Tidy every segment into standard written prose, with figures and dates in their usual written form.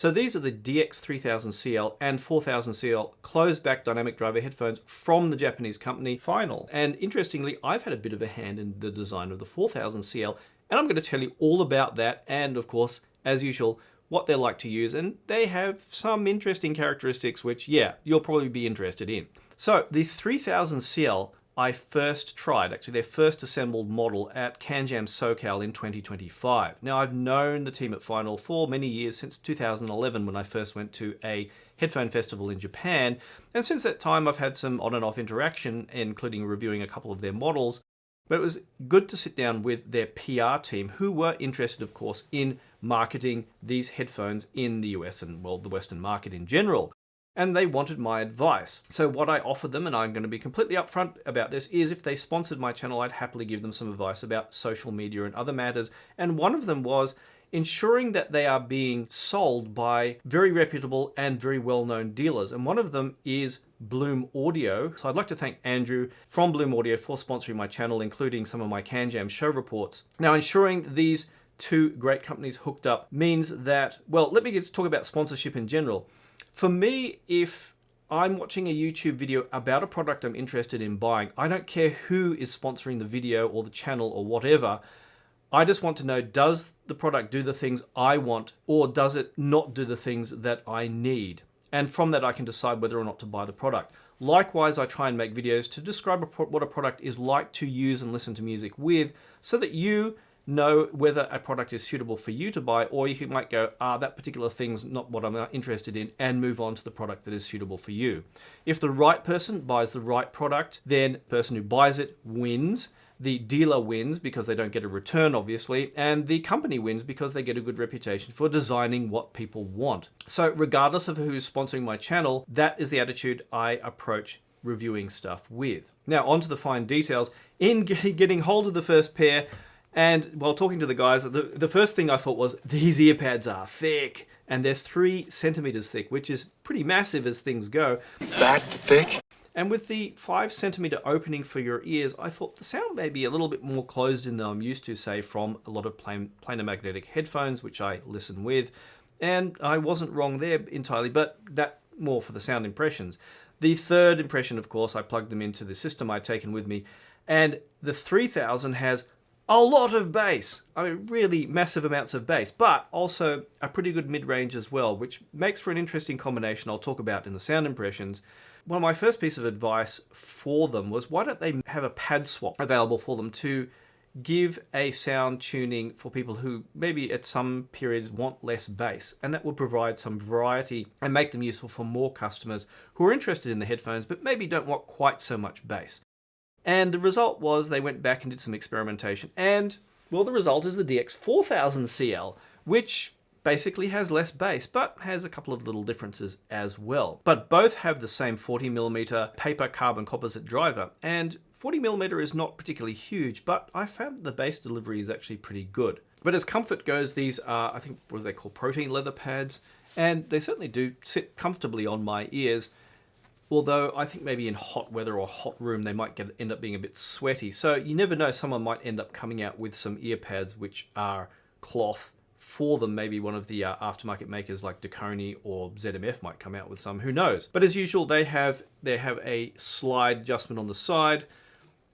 So these are the DX3000CL and 4000CL closed-back dynamic driver headphones from the Japanese company Final. And interestingly, I've had a bit of a hand in the design of the 4000CL, and I'm going to tell you all about that and, of course, as usual, what they're like to use. And they have some interesting characteristics which, yeah, you'll probably be interested in. So the 3000CL I first tried, actually their first assembled model at CanJam SoCal in 2025. Now I've known the team at Final for many years, since 2011 when I first went to a headphone festival in Japan, and since that time I've had some on and off interaction, including reviewing a couple of their models. But it was good to sit down with their PR team, who were interested, of course, in marketing these headphones in the US and, well, the Western market in general. And they wanted my advice. So what I offered them, and I'm going to be completely upfront about this, is if they sponsored my channel, I'd happily give them some advice about social media and other matters. And one of them was ensuring that they are being sold by very reputable and very well-known dealers. And one of them is Bloom Audio. So I'd like to thank Andrew from Bloom Audio for sponsoring my channel, including some of my CanJam show reports. Now, ensuring these two great companies hooked up means that, well, let me talk about sponsorship in general. For me, if I'm watching a YouTube video about a product I'm interested in buying, I don't care who is sponsoring the video or the channel or whatever. I just want to know, does the product do the things I want, or does it not do the things that I need? And from that, I can decide whether or not to buy the product. Likewise, I try and make videos to describe what a product is like to use and listen to music with, so that you know whether a product is suitable for you to buy, or you might go, that particular thing's not what I'm interested in, and move on to the product that is suitable for you. If the right person buys the right product, then the person who buys it wins. The dealer wins because they don't get a return, obviously, and the company wins because they get a good reputation for designing what people want. So regardless of who's sponsoring my channel, that is the attitude I approach reviewing stuff with. Now, on to the fine details. In getting hold of the first pair, and while talking to the guys, the first thing I thought was, these ear pads are thick, and they're 3 centimeters thick, which is pretty massive as things go. That thick? And with the 5 centimeter opening for your ears, I thought the sound may be a little bit more closed in than I'm used to, say, from a lot of planar magnetic headphones, which I listen with. And I wasn't wrong there entirely, but that more for the sound impressions. The third impression, of course, I plugged them into the system I'd taken with me, and the 3000 has a lot of bass. I mean, really massive amounts of bass, but also a pretty good mid-range as well, which makes for an interesting combination I'll talk about in the sound impressions. One of my first piece of advice for them was, why don't they have a pad swap available for them to give a sound tuning for people who maybe at some periods want less bass, and that would provide some variety and make them useful for more customers who are interested in the headphones but maybe don't want quite so much bass. And the result was they went back and did some experimentation, and, well, the result is the DX4000CL, which basically has less bass, but has a couple of little differences as well. But both have the same 40mm paper carbon composite driver, and 40mm is not particularly huge, but I found the bass delivery is actually pretty good. But as comfort goes, these are, I think, what do they call, protein leather pads, and they certainly do sit comfortably on my ears. Although I think maybe in hot weather or hot room, they might end up being a bit sweaty. So you never know, someone might end up coming out with some ear pads which are cloth for them. Maybe one of the aftermarket makers like Deconi or ZMF might come out with some, who knows. But as usual, they have a slide adjustment on the side,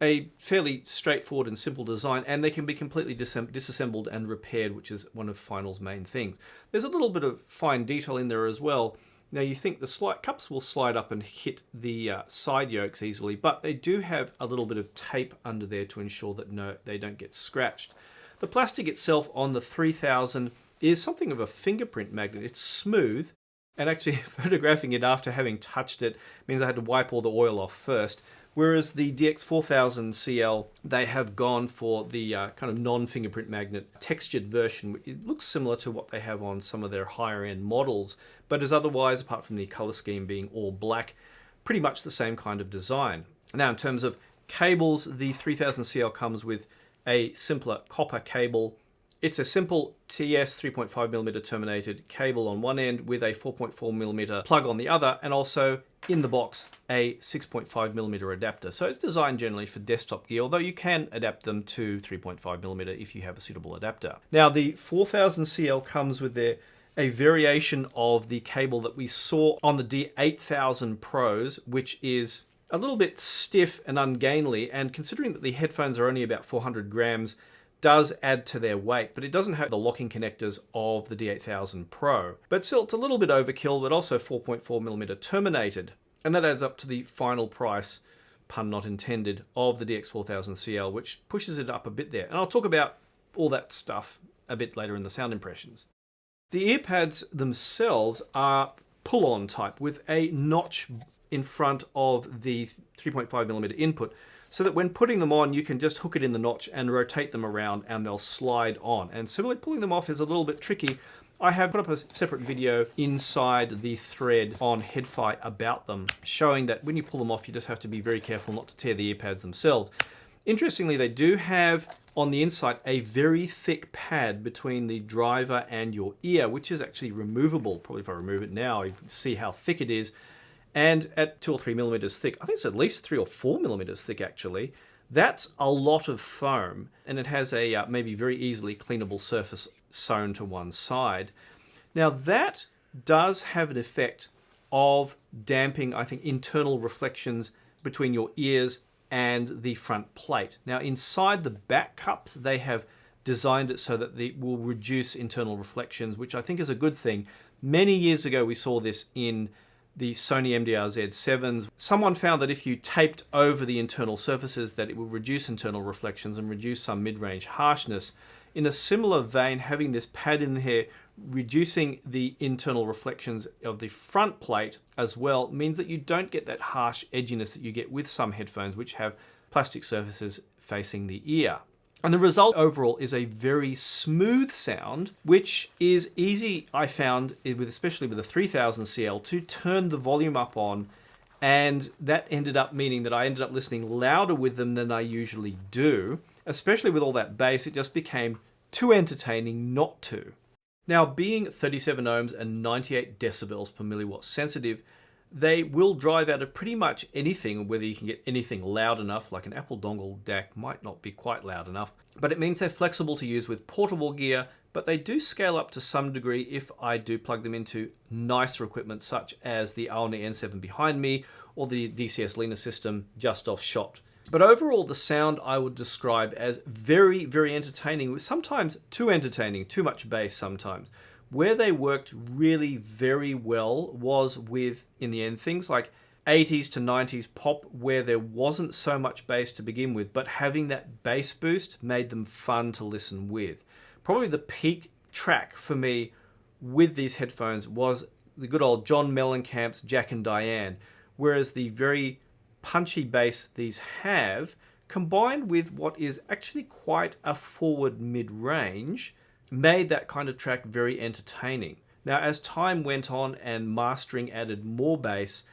a fairly straightforward and simple design, and they can be completely disassembled and repaired, which is one of Final's main things. There's a little bit of fine detail in there as well. Now, you think the cups will slide up and hit the side yokes easily, but they do have a little bit of tape under there to ensure that they don't get scratched. The plastic itself on the 3000 is something of a fingerprint magnet. It's smooth, and actually photographing it after having touched it means I had to wipe all the oil off first. Whereas the DX4000CL, they have gone for the kind of non-fingerprint magnet textured version. It looks similar to what they have on some of their higher end models, but is otherwise, apart from the color scheme being all black, pretty much the same kind of design. Now, in terms of cables, the 3000CL comes with a simpler copper cable. It's a simple TS 3.5mm terminated cable on one end with a 4.4mm plug on the other, and also in the box a 6.5mm adapter. So it's designed generally for desktop gear, although you can adapt them to 3.5mm if you have a suitable adapter. Now, the 4000CL comes with their a variation of the cable that we saw on the D8000 Pros, which is a little bit stiff and ungainly, and considering that the headphones are only about 400 grams, does add to their weight, but it doesn't have the locking connectors of the D8000 Pro. But still, it's a little bit overkill, but also 4.4mm terminated. And that adds up to the final price, pun not intended, of the DX4000CL, which pushes it up a bit there. And I'll talk about all that stuff a bit later in the sound impressions. The earpads themselves are pull-on type with a notch in front of the 3.5mm input, so that when putting them on, you can just hook it in the notch and rotate them around and they'll slide on. And similarly, pulling them off is a little bit tricky. I have put up a separate video inside the thread on HeadFi about them, showing that when you pull them off, you just have to be very careful not to tear the earpads themselves. Interestingly, they do have on the inside a very thick pad between the driver and your ear, which is actually removable. Probably if I remove it now, you can see how thick it is. And at 2 or 3mm thick, I think it's at least 3 or 4mm thick actually, that's a lot of foam, and it has a maybe very easily cleanable surface sewn to one side. Now that does have an effect of damping, I think, internal reflections between your ears and the front plate. Now inside the back cups, they have designed it so that it will reduce internal reflections, which I think is a good thing. Many years ago we saw this in the Sony MDR-Z7s. Someone found that if you taped over the internal surfaces that it would reduce internal reflections and reduce some mid-range harshness. In a similar vein, having this pad in here, reducing the internal reflections of the front plate as well, means that you don't get that harsh edginess that you get with some headphones which have plastic surfaces facing the ear. And the result overall is a very smooth sound, which is easy, I found, especially with the 3000CL, to turn the volume up on, and that ended up meaning that I ended up listening louder with them than I usually do. Especially with all that bass, it just became too entertaining not to. Now, being 37 ohms and 98 decibels per milliwatt sensitive, they will drive out of pretty much anything, whether you can get anything loud enough, like an Apple dongle DAC might not be quite loud enough, but it means they're flexible to use with portable gear, but they do scale up to some degree if I do plug them into nicer equipment such as the Aoni N7 behind me or the DCS Lena system just off shot. But overall, the sound I would describe as very, very entertaining, sometimes too entertaining, too much bass sometimes. Where they worked really very well was with, in the end, things like 80s to 90s pop where there wasn't so much bass to begin with, but having that bass boost made them fun to listen with. Probably the peak track for me with these headphones was the good old John Mellencamp's Jack and Diane, whereas the very punchy bass these have, combined with what is actually quite a forward mid-range, made that kind of track very entertaining. Now, as time went on and mastering added more bass,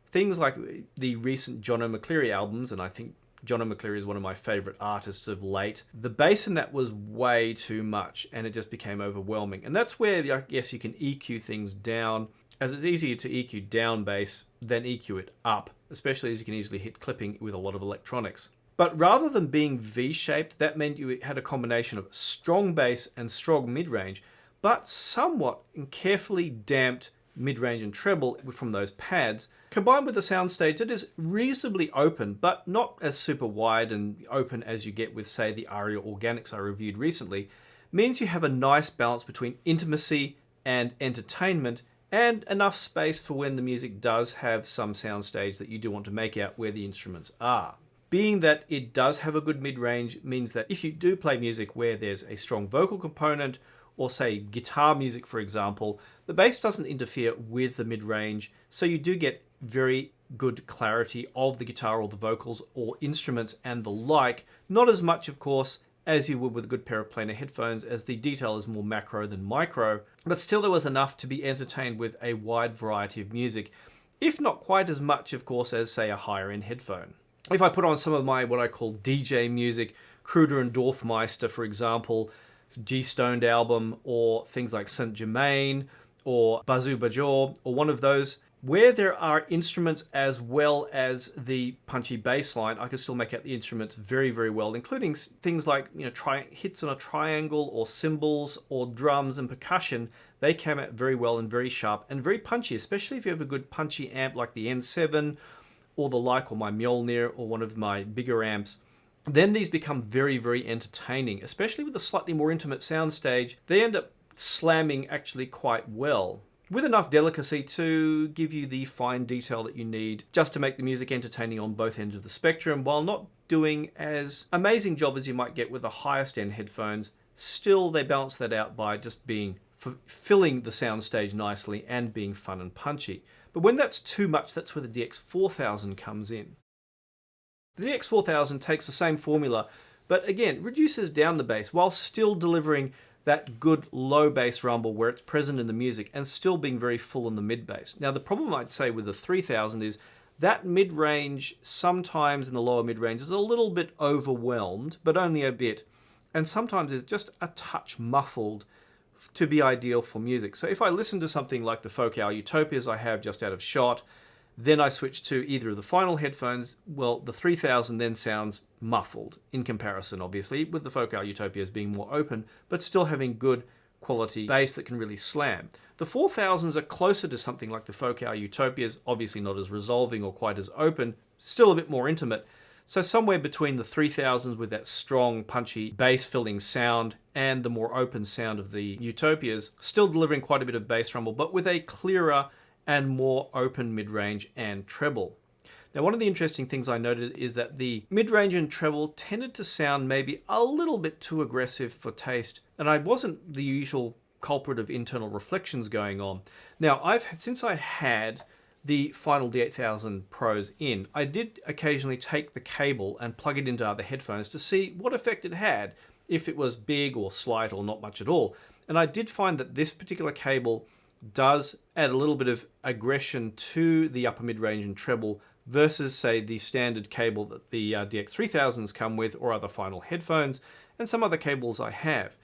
things like the recent Jono McCleary albums, and I think Jono McCleary is one of my favorite artists of late, the bass in that was way too much and it just became overwhelming. And that's where I guess you can EQ things down, as it's easier to EQ down bass than EQ it up, especially as you can easily hit clipping with a lot of electronics. But rather than being V-shaped, that meant you had a combination of strong bass and strong mid-range, but somewhat carefully damped mid-range and treble from those pads, combined with a soundstage that is reasonably open, but not as super wide and open as you get with, say, the Aria Organics I reviewed recently, means you have a nice balance between intimacy and entertainment, and enough space for when the music does have some soundstage that you do want to make out where the instruments are. Being that it does have a good mid-range means that if you do play music where there's a strong vocal component, or say guitar music for example, the bass doesn't interfere with the mid-range, so you do get very good clarity of the guitar or the vocals or instruments and the like. Not as much, of course, as you would with a good pair of planar headphones, as the detail is more macro than micro, but still there was enough to be entertained with a wide variety of music, if not quite as much, of course, as, say, a higher-end headphone. If I put on some of my what I call DJ music, Kruder and Dorfmeister, for example, G-Stoned album, or things like Saint Germain, or Bazoo Bajor, or one of those Where there are instruments as well as the punchy bass line, I can still make out the instruments very, very well, including things like, hits on a triangle or cymbals or drums and percussion. They came out very well and very sharp and very punchy, especially if you have a good punchy amp like the N7 or the like, or my Mjolnir or one of my bigger amps. Then these become very, very entertaining, especially with a slightly more intimate soundstage. They end up slamming actually quite well, with enough delicacy to give you the fine detail that you need just to make the music entertaining on both ends of the spectrum, while not doing as amazing job as you might get with the highest end headphones. Still, they balance that out by just being filling the soundstage nicely and being fun and punchy. But when that's too much, that's where the DX4000 comes in. The DX4000 takes the same formula, but again, reduces down the bass while still delivering that good low bass rumble where it's present in the music and still being very full in the mid bass. Now, the problem I'd say with the 3000 is that mid-range, sometimes in the lower mid-range, is a little bit overwhelmed, but only a bit, and sometimes is just a touch muffled to be ideal for music. So if I listen to something like the Focal Utopias I have just out of shot, then I switch to either of the final headphones, well, the 3000 then sounds muffled in comparison, obviously, with the Focal Utopias being more open, but still having good quality bass that can really slam. The 4000s are closer to something like the Focal Utopias, obviously not as resolving or quite as open, still a bit more intimate. So somewhere between the 3000s with that strong, punchy, bass-filling sound and the more open sound of the Utopias, still delivering quite a bit of bass rumble, but with a clearer and more open mid-range and treble. Now, one of the interesting things I noted is that the mid-range and treble tended to sound maybe a little bit too aggressive for taste, and I wasn't the usual culprit of internal reflections going on. Now, since I had the final D8000 Pros in, I did occasionally take the cable and plug it into other headphones to see what effect it had, if it was big or slight or not much at all. And I did find that this particular cable does add a little bit of aggression to the upper mid-range and treble versus, say, the standard cable that the DX3000s come with, or other final headphones, and some other cables I have.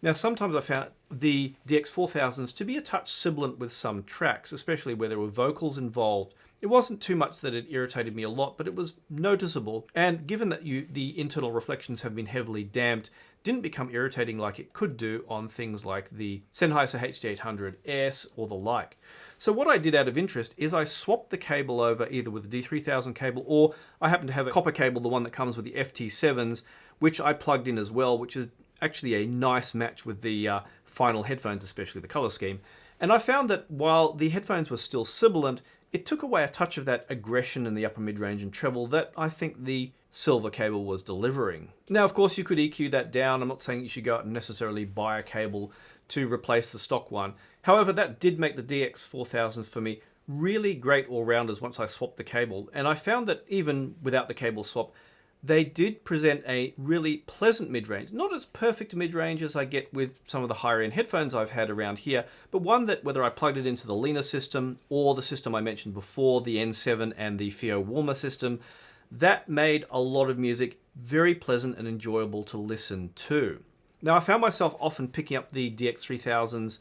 Now, sometimes I found the DX4000s to be a touch sibilant with some tracks, especially where there were vocals involved. It wasn't too much that it irritated me a lot, but it was noticeable, and given that the internal reflections have been heavily damped, didn't become irritating like it could do on things like the Sennheiser HD800S or the like. So what I did out of interest is I swapped the cable over either with the D3000 cable, or I happen to have a copper cable, the one that comes with the FT7s, which I plugged in as well, which is actually a nice match with the final headphones, especially the color scheme. And I found that while the headphones were still sibilant, it took away a touch of that aggression in the upper mid-range and treble that I think the silver cable was delivering. Now, of course, you could EQ that down. I'm not saying you should go out and necessarily buy a cable to replace the stock one. However, that did make the DX4000s for me really great all-rounders once I swapped the cable. And I found that even without the cable swap, they did present a really pleasant mid-range. Not as perfect a mid-range as I get with some of the higher-end headphones I've had around here, but one that, whether I plugged it into the Lena system or the system I mentioned before, the N7 and the Fio Warmer system, that made a lot of music very pleasant and enjoyable to listen to. Now, I found myself often picking up the DX3000s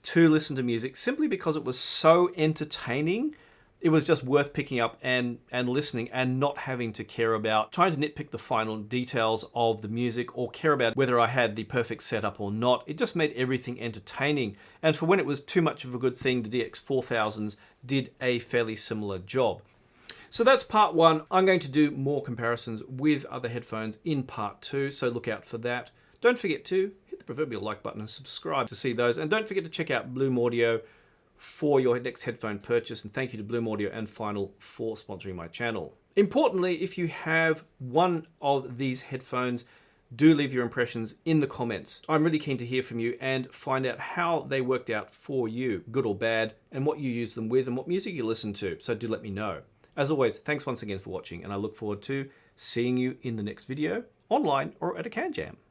to listen to music simply because it was so entertaining. It was just worth picking up and listening, and not having to care about trying to nitpick the final details of the music or care about whether I had the perfect setup or not. It just made everything entertaining. And for when it was too much of a good thing, the DX4000s did a fairly similar job. So that's part one. I'm going to do more comparisons with other headphones in part two, so look out for that. Don't forget to hit the proverbial like button and subscribe to see those. And don't forget to check out Bloom Audio for your next headphone purchase, and thank you to Bloom Audio and Final for sponsoring my channel. Importantly, if you have one of these headphones, do leave your impressions in the comments. I'm really keen to hear from you and find out how they worked out for you, good or bad, and what you use them with and what music you listen to, so do let me know. As always, thanks once again for watching, and I look forward to seeing you in the next video, online or at a Can Jam.